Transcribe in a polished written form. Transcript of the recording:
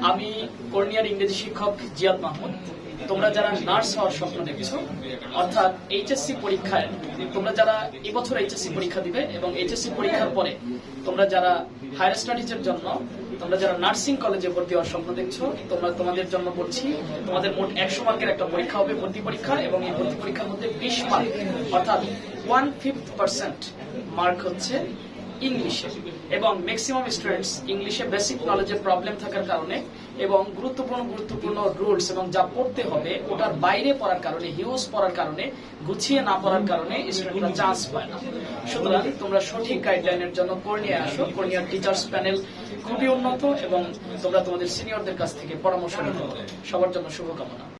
আমি কর্নিয়ার ইংরেজি শিক্ষক জিয়াদ মাহমুদ। তোমরা যারা নার্স হওয়ার স্বপ্ন দেখছো, অর্থাৎ এইচএসসি পরীক্ষায় তোমরা যারা এবছর এইচএসসি পরীক্ষা দিবে এবং এইচএসসি পরীক্ষার পরে তোমরা যারা হায়ার স্টাডিজের জন্য তোমরা যারা নার্সিং কলেজে ভর্তি হওয়ার স্বপ্ন দেখছো, তোমাদের জন্য বলছি, তোমাদের মোট 100 মার্কের একটা পরীক্ষা হবে, ভর্তি পরীক্ষা। এবং এই ভর্তি পরীক্ষার মধ্যে 20 মার্ক অর্থাৎ 1/5% মার্ক হচ্ছে ইংলিশে। এবং ম্যাক্সিমাম স্টুডেন্টস ইংলিশে বেসিক নলেজের প্রবলেম থাকার কারণে এবং গুরুত্বপূর্ণ রুলস এবং যা পড়তে হবে ওটার বাইরে পড়ার কারণে, হিউজ পড়ার কারণে, গুছিয়ে না পড়ার কারণে স্টুডেন্টরা চান্স পায় না। সুতরাং তোমরা সঠিক গাইডলাইনের জন্য কর্নিয়ায় আসো। কর্নিয়ার টিচার্স প্যানেল খুবই উন্নত এবং তোমরা তোমাদের সিনিয়রদের কাছ থেকে পরামর্শ নিতে পারো। সবার জন্য শুভকামনা।